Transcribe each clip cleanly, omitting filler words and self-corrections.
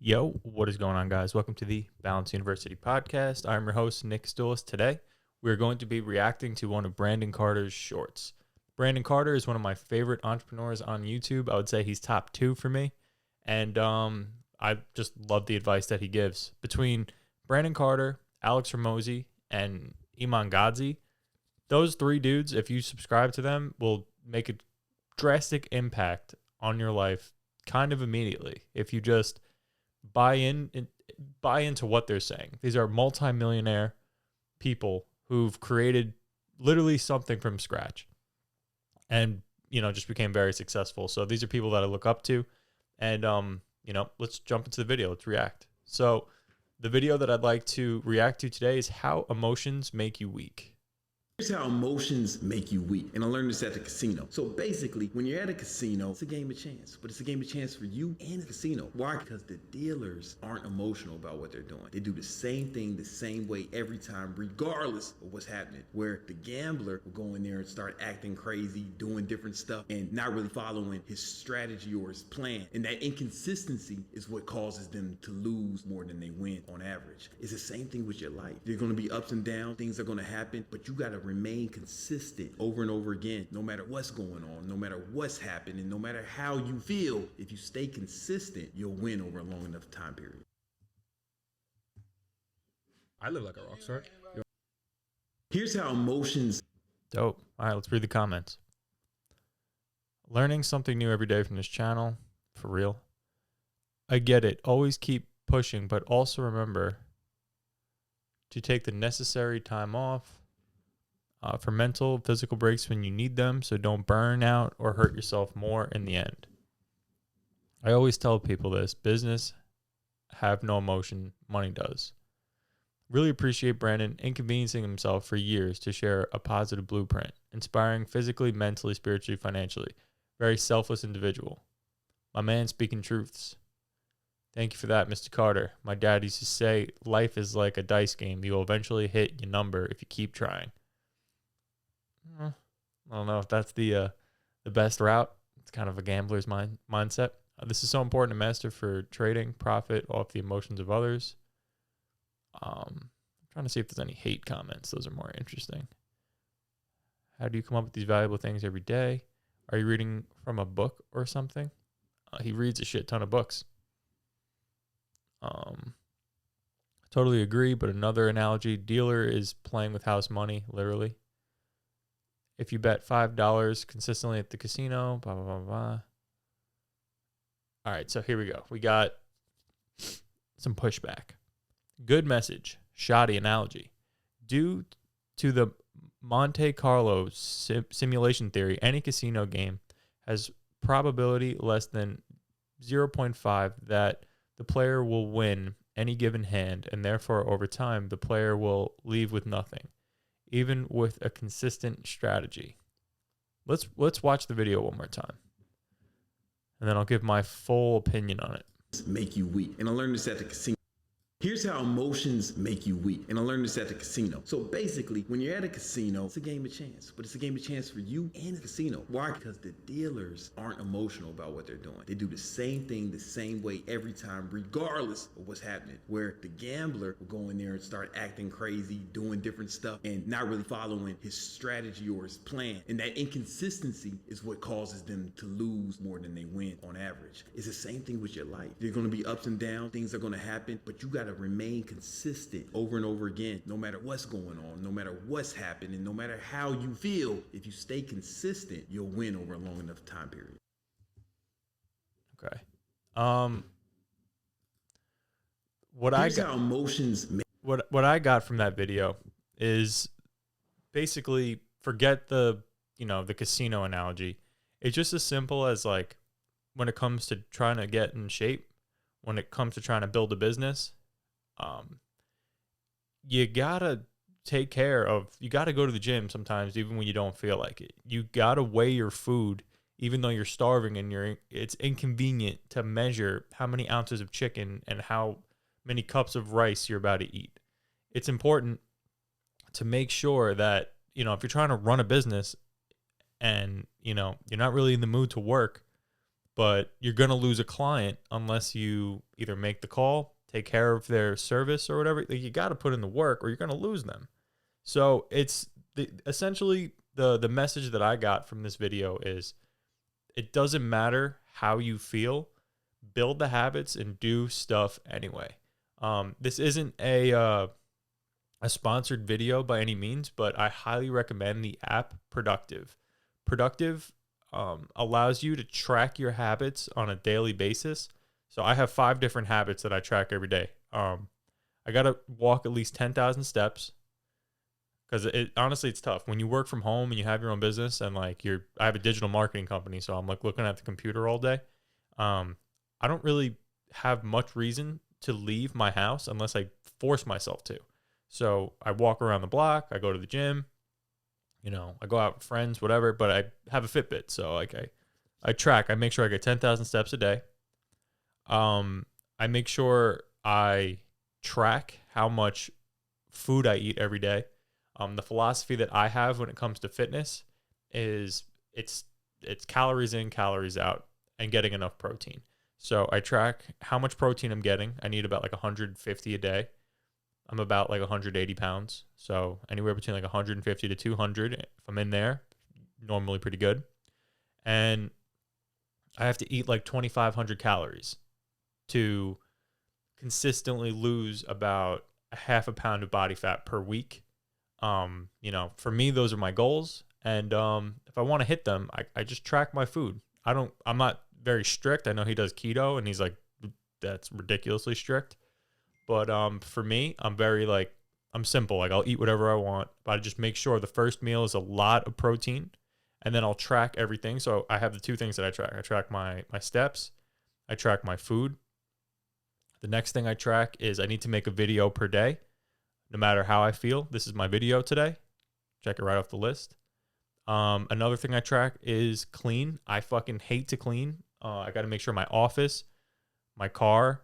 Yo, what is going on, guys? Welcome to the Balance University podcast. I'm your host, Nick Stoulis. Today, we're going to be reacting to one of Brandon Carter's shorts. Brandon Carter is one of my favorite entrepreneurs on YouTube. I would say he's top 2 for me. And I just love the advice that he gives. Between Brandon Carter, Alex Hormozi, and Iman Gadzhi, those 3 dudes, if you subscribe to them, will make a drastic impact on your life kind of immediately. If you just buy into what they're saying. These are multi-millionaire people who've created literally something from scratch and, just became very successful. So these are people that I look up to. And, let's jump into the video. Let's react. So the video that I'd like to react to today is how emotions make you weak. Here's how emotions make you weak. And I learned this at the casino. So basically, when you're at a casino, it's a game of chance. But it's a game of chance for you and the casino. Why? Because the dealers aren't emotional about what they're doing. They do the same thing the same way every time, regardless of what's happening. Where the gambler will go in there and start acting crazy, doing different stuff, and not really following his strategy or his plan. And that inconsistency is what causes them to lose more than they win on average. It's the same thing with your life. There's going to be ups and downs. Things are going to happen, but you got to remain consistent over and over again, no matter what's going on, no matter what's happening, no matter how you feel. If you stay consistent, you'll win over a long enough time period. I live like a rock star. Here's how emotions. Dope. All right, let's read the comments. Learning something new every day from this channel. For real. I get it. Always keep pushing, but also remember to take the necessary time off for mental, physical breaks when you need them, so don't burn out or hurt yourself more in the end. I always tell people this: business have no emotion, money does. Really appreciate Brandon inconveniencing himself for years to share a positive blueprint, inspiring physically, mentally, spiritually, financially. Very selfless individual. My man speaking truths. Thank you for that, Mr. Carter. My dad used to say, life is like a dice game. You will eventually hit your number if you keep trying. I don't know if that's the best route. It's kind of a gambler's mindset. This is so important to master for trading, profit off the emotions of others. I'm trying to see if there's any hate comments. Those are more interesting. How do you come up with these valuable things every day? Are you reading from a book or something? He reads a shit ton of books. Totally agree, but another analogy, dealer is playing with house money, literally. If you bet $5 consistently at the casino, blah, blah, blah, blah. All right, so here we go. We got some pushback. Good message, shoddy analogy. Due to the Monte Carlo simulation theory, any casino game has probability less than 0.5 that the player will win any given hand, and therefore over time the player will leave with nothing, even with a consistent strategy. Let's watch the video one more time, and then I'll give my full opinion on it. Make you weak. And I learned this at the casino. Here's how emotions make you weak. And I learned this at the casino. So basically, when you're at a casino, it's a game of chance. But it's a game of chance for you and the casino. Why? Because the dealers aren't emotional about what they're doing. They do the same thing the same way every time, regardless of what's happening. Where the gambler will go in there and start acting crazy, doing different stuff, and not really following his strategy or his plan. And that inconsistency is what causes them to lose more than they win on average. It's the same thing with your life. There's going to be ups and downs. Things are going to happen, but you got to remain consistent over and over again, no matter what's going on, no matter what's happening, no matter how you feel. If you stay consistent, you'll win over a long enough time period. Okay. What I got from that video is basically, forget the casino analogy. It's just as simple as, like, when it comes to trying to get in shape, when it comes to trying to build a business, you gotta take care of, you gotta go to the gym sometimes, even when you don't feel like it. You gotta weigh your food, even though you're starving and it's inconvenient to measure how many ounces of chicken and how many cups of rice you're about to eat. It's important to make sure that, if you're trying to run a business and, you're not really in the mood to work, but you're going to lose a client unless you either make the call, take care of their service or whatever. Like, you got to put in the work or you're going to lose them. So it's essentially the message that I got from this video is it doesn't matter how you feel, build the habits and do stuff anyway. This isn't a sponsored video by any means, but I highly recommend the app Productive. Productive allows you to track your habits on a daily basis. So I have 5 different habits that I track every day. I got to walk at least 10,000 steps because honestly, it's tough when you work from home and you have your own business and like I have a digital marketing company. So I'm like looking at the computer all day. I don't really have much reason to leave my house unless I force myself to. So I walk around the block, I go to the gym, I go out with friends, whatever, but I have a Fitbit. So like I track, I make sure I get 10,000 steps a day. I make sure I track how much food I eat every day. The philosophy that I have when it comes to fitness is it's calories in, calories out, and getting enough protein. So I track how much protein I'm getting. I need about like 150 a day. I'm about like 180 pounds. So anywhere between like 150 to 200. If I'm in there, normally pretty good. And I have to eat like 2,500 calories to consistently lose about a half a pound of body fat per week. For me, those are my goals. And if I want to hit them, I just track my food. I'm not very strict. I know he does keto and he's like, that's ridiculously strict. But for me, I'm very I'm simple. Like I'll eat whatever I want, but I just make sure the first meal is a lot of protein and then I'll track everything. So I have the 2 things that I track. I track my steps. I track my food. The next thing I track is I need to make a video per day. No matter how I feel, this is my video today. Check it right off the list. Another thing I track is clean. I fucking hate to clean. I got to make sure my office, my car,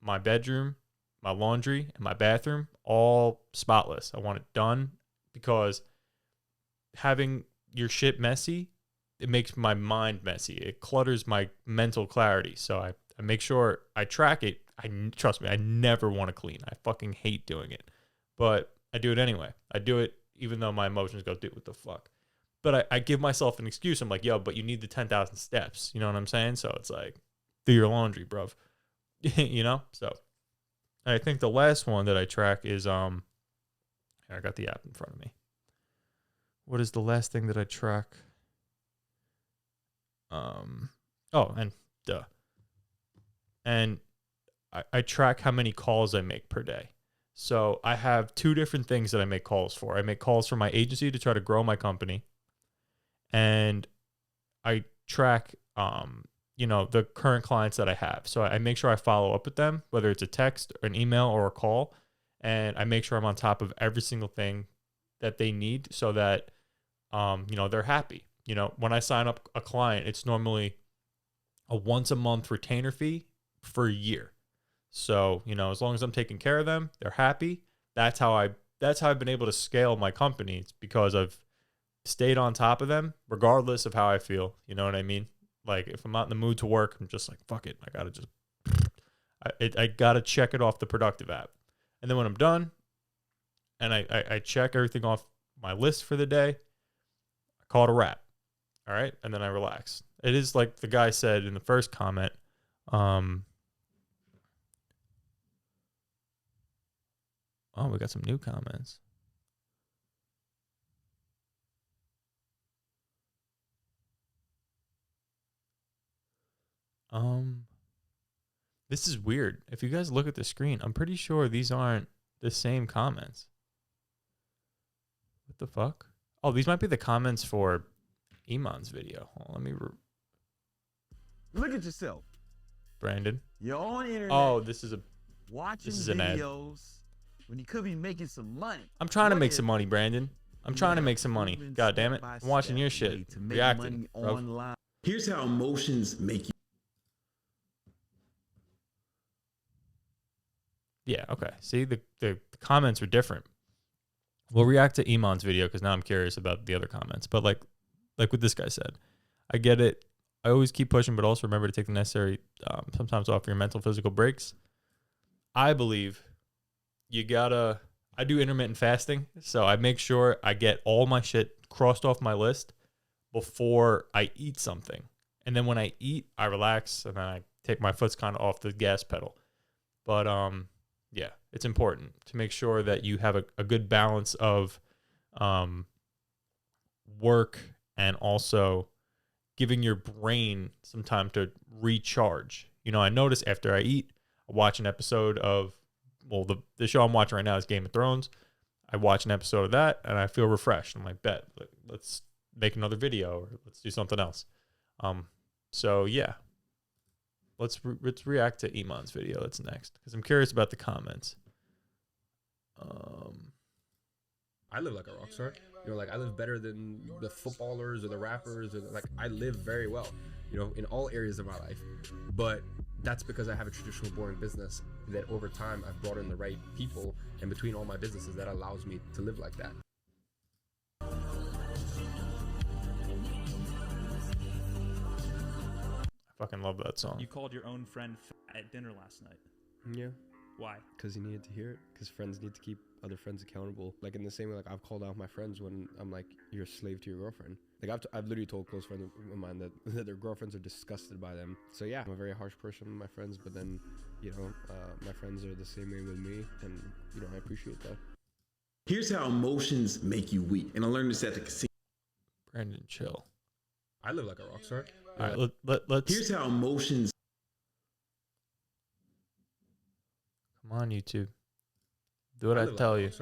my bedroom, my laundry, and my bathroom, all spotless. I want it done because having your shit messy, it makes my mind messy. It clutters my mental clarity. So I make sure I track it. Trust me, I never want to clean. I fucking hate doing it. But I do it anyway. I do it even though my emotions go, dude, what the fuck? But I give myself an excuse. I'm like, yo, but you need the 10,000 steps. You know what I'm saying? So it's like, do your laundry, bruv. So I think the last one that I track is, I got the app in front of me. What is the last thing that I track? And I track how many calls I make per day. So I have 2 different things that I make calls for. I make calls for my agency to try to grow my company. And I track, the current clients that I have. So I make sure I follow up with them, whether it's a text, or an email, or a call. And I make sure I'm on top of every single thing that they need so that, they're happy. When I sign up a client, it's normally a once a month retainer fee for a year. So, as long as I'm taking care of them, they're happy. That's how I've been able to scale my company. It's because I've stayed on top of them regardless of how I feel. You know what I mean? Like if I'm not in the mood to work, I'm just like, fuck it. I gotta check it off the Productive app. And then when I'm done and I check everything off my list for the day, I call it a wrap. All right. And then I relax. It is like the guy said in the first comment, oh, we got some new comments. This is weird. If you guys look at the screen, I'm pretty sure these aren't the same comments. What the fuck? Oh, these might be the comments for Iman's video. Let me look at yourself. Brandon. You're on internet. Oh, this is watching an ad. Videos when you could be making some money. I'm trying to make some money, Brandon. I'm trying to make some money. God damn it. I'm watching your shit. Reacting. Online. Here's how emotions make you. Yeah, okay. See, the comments are different. We'll react to Iman's video because now I'm curious about the other comments. But like what this guy said, I get it. I always keep pushing, but also remember to take the necessary, sometimes off your mental, physical breaks. I believe I do intermittent fasting. So I make sure I get all my shit crossed off my list before I eat something. And then when I eat, I relax and then I take my foot's kind of off the gas pedal. But yeah, it's important to make sure that you have a good balance of work and also giving your brain some time to recharge. I notice after I eat, I watch an episode of, well, the show I'm watching right now is Game of Thrones. I watch an episode of that and I feel refreshed. I'm like, bet, let's make another video or let's do something else. So yeah, let's react to Iman's video. That's next because I'm curious about the comments. I live like a rock star. Like I live better than the footballers or the rappers, or like I live very well, in all areas of my life. But that's because I have a traditional boring business that over time I've brought in the right people, and between all my businesses that allows me to live like that. I fucking love that song. You called your own friend at dinner last night. Yeah, Why? because he needed to hear it. Because friends need to keep other friends accountable. Like in the same way, like I've called out my friends when I'm like, "You're a slave to your girlfriend." Like I've literally told close friends of mine that their girlfriends are disgusted by them. So yeah, I'm a very harsh person with my friends, but then, my friends are the same way with me, and I appreciate that. Here's how emotions make you weak. And I learned this at the casino. Brandon, chill. I live like a rock star. All right, let's. Here's how emotions. Come on, YouTube. Do what I live tell like a you. rock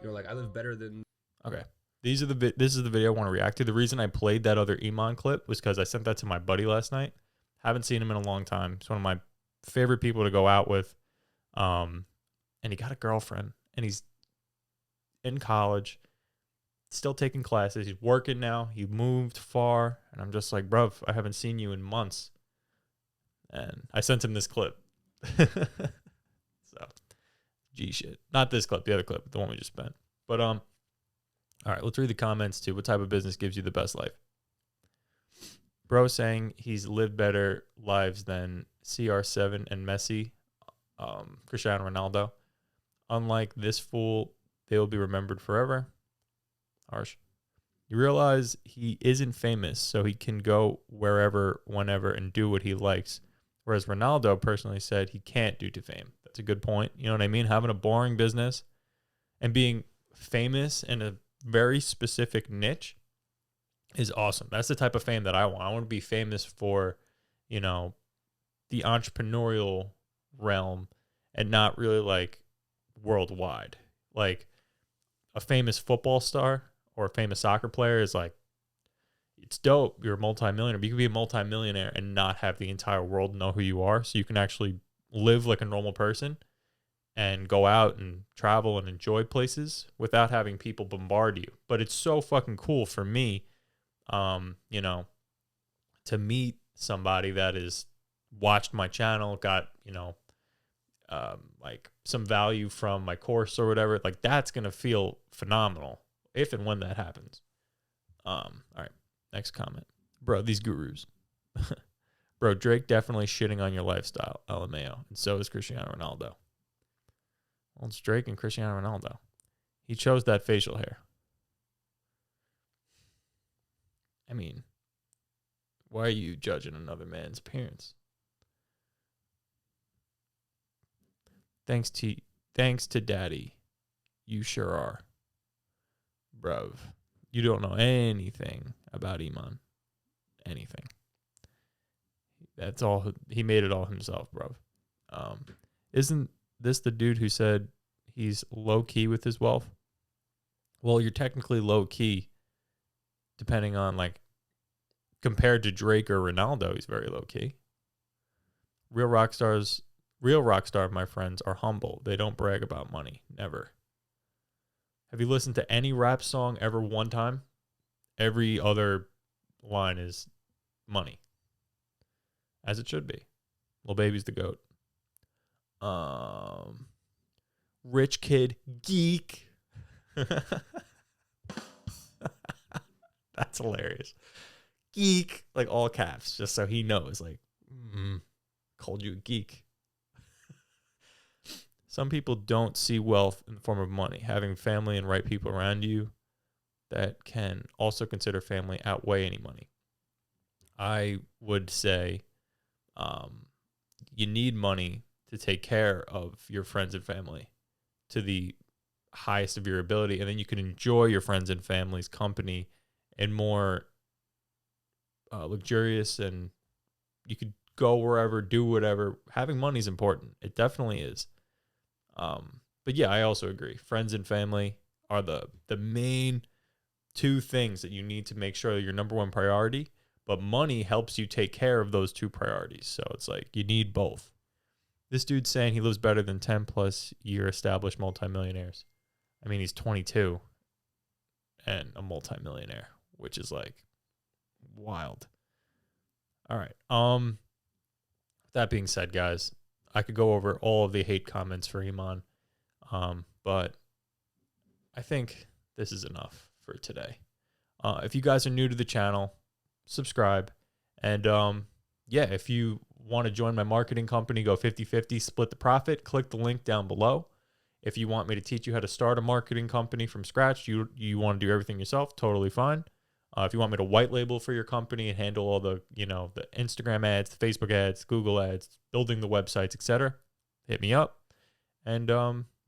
star. Like I live better than. Okay. This is the video I want to react to. The reason I played that other Iman clip was because I sent that to my buddy last night. Haven't seen him in a long time. He's one of my favorite people to go out with. And he got a girlfriend and he's in college, still taking classes. He's working now. He moved far. And I'm just like, bruv, I haven't seen you in months. And I sent him this clip. So, G shit. Not this clip, the other clip, the one we just spent. But, all right, let's read the comments too. What type of business gives you the best life? Bro saying he's lived better lives than CR7 and Messi, Cristiano Ronaldo. Unlike this fool, they will be remembered forever. Harsh. You realize he isn't famous, so he can go wherever, whenever, and do what he likes. Whereas Ronaldo personally said he can't due to fame. That's a good point. You know what I mean? Having a boring business and being famous in a very specific niche is awesome. That's the type of fame that I want. I want to be famous for, the entrepreneurial realm and not really like worldwide. Like a famous football star or a famous soccer player is like, it's dope. You're a multimillionaire. But you can be a multimillionaire and not have the entire world know who you are. So you can actually live like a normal person and go out and travel and enjoy places without having people bombard you. But it's so fucking cool for me, to meet somebody that has watched my channel, got, like some value from my course or whatever. Like that's going to feel phenomenal if and when that happens. All right. Next comment. Bro, these gurus. Bro, Drake definitely shitting on your lifestyle, LMAO. And so is Cristiano Ronaldo. Well, it's Drake and Cristiano Ronaldo. He chose that facial hair. I mean, why are you judging another man's appearance? Thanks to daddy. You sure are. Bruv. You don't know anything about Iman. Anything. That's all. He made it all himself, bruv. Isn't this the dude who said he's low key with his wealth? Well, you're technically low key, depending on like compared to Drake or Ronaldo. He's very low key. Real rock star, my friends, are humble. They don't brag about money. Never. Have you listened to any rap song ever one time? Every other line is money. As it should be. Lil Baby's the GOAT. Rich kid geek. That's hilarious. geek, like all caps, just so he knows, like, called you a geek. Some people don't see wealth in the form of money. Having family and right people around you that can also consider family outweigh any money. I would say you need money to take care of your friends and family to the highest of your ability, and then you can enjoy your friends and family's company and more luxurious, and you could go wherever, do whatever. Having money is important. It definitely is. But yeah, I also agree. Friends and family are the main two things that you need to make sure that your number one priority, but money helps you take care of those two priorities. So it's like you need both. This dude's saying he lives better than 10 plus year established multimillionaires. I mean, he's 22 and a multimillionaire, which is like wild. All right. That being said, guys, I could go over all of the hate comments for Iman, but I think this is enough for today. If you guys are new to the channel, subscribe. And yeah, if you want to join my marketing company, go 50-50, split the profit, click the link down below. If you want me to teach you how to start a marketing company from scratch, you want to do everything yourself, totally fine. If you want me to white label for your company and handle all the, the Instagram ads, the Facebook ads, Google ads, building the websites, etc., hit me up. And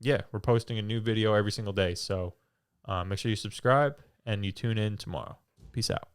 yeah, we're posting a new video every single day. So make sure you subscribe and you tune in tomorrow. Peace out.